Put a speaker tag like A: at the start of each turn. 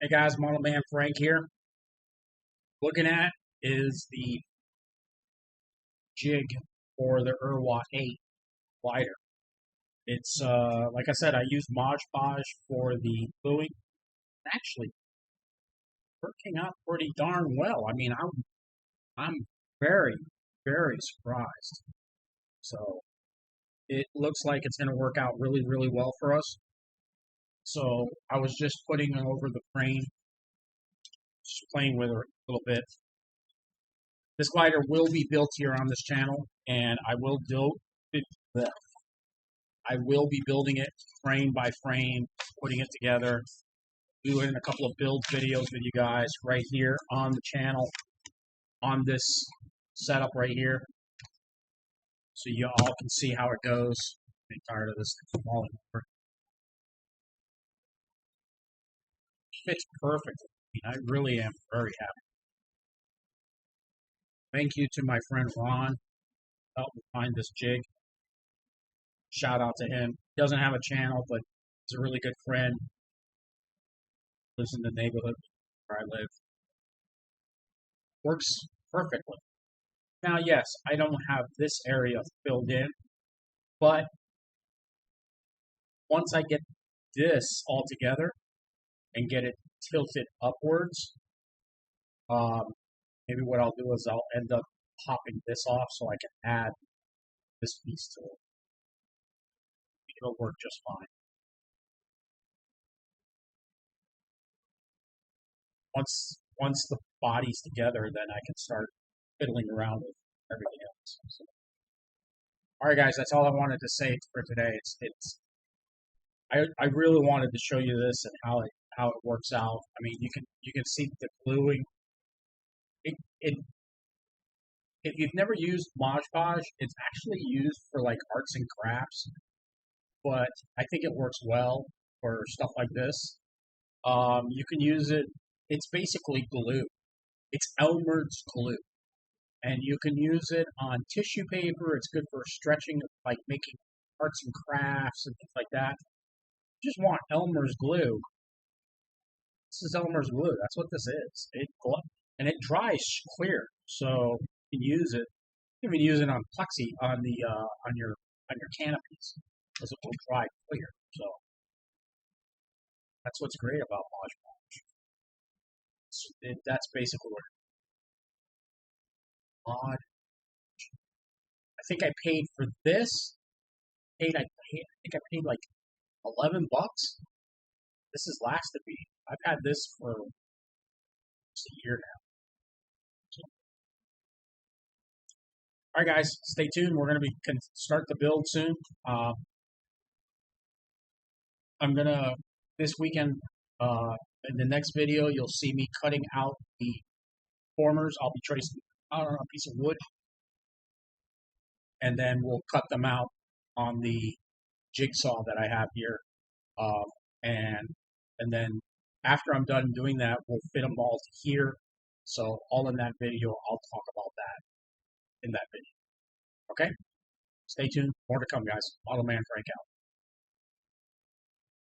A: Hey guys, Model Man Frank here. Looking at is the jig for the Erwa 8 glider. It's like I said, I use Mod Podge for the gluing. Actually, working out pretty darn well. I mean, I'm very very surprised. So it looks like it's going to work out really well for us. So I was just putting it over the frame, just playing with her a little bit. This glider will be built here on this channel, and I will be building it frame by frame, putting it together, doing a couple of build videos with you guys right here on the channel, on this setup right here, so you all can see how it goes. I'm tired of this thing falling over. Fits perfectly. I mean, I really am very happy. Thank you to my friend Ron, who helped me find this jig. Shout out to him. He doesn't have a channel, but he's a really good friend. Lives in the neighborhood where I live. Works perfectly. Now, yes, I don't have this area filled in, but once I get this all together and get it tilted upwards, maybe what I'll do is I'll end up popping this off so I can add this piece to it. It'll work just fine. Once the body's together, then I can start fiddling around with everything else. So, all right, guys, that's all I wanted to say for today. I really wanted to show you this and how it works out. I mean, you can see the gluing. If you've never used Mod Podge, it's actually used for like arts and crafts, but I think it works well for stuff like this. You can use it. It's basically glue. It's Elmer's glue, and you can use it on tissue paper. It's good for stretching, like making arts and crafts and things like that. You just want Elmer's glue. This is Elmer's glue. That's what this is. And it dries clear, so you can use it. You can even use it on plexi on your canopies because it will dry clear. So that's what's great about Mod Podge. That's basically what Mod. I think I paid for this. I think I paid like $11. This has lasted me. I've had this for almost a year now. So, all right, guys, stay tuned. We're going to start the build soon. I'm gonna this weekend. In the next video, you'll see me cutting out the formers. I'll be tracing out on a piece of wood, and then we'll cut them out on the jigsaw that I have here. And then after I'm done doing that, we'll fit them all here. So all in that video, I'll talk about that in that video. Okay? Stay tuned. More to come, guys. Model Man Frank out.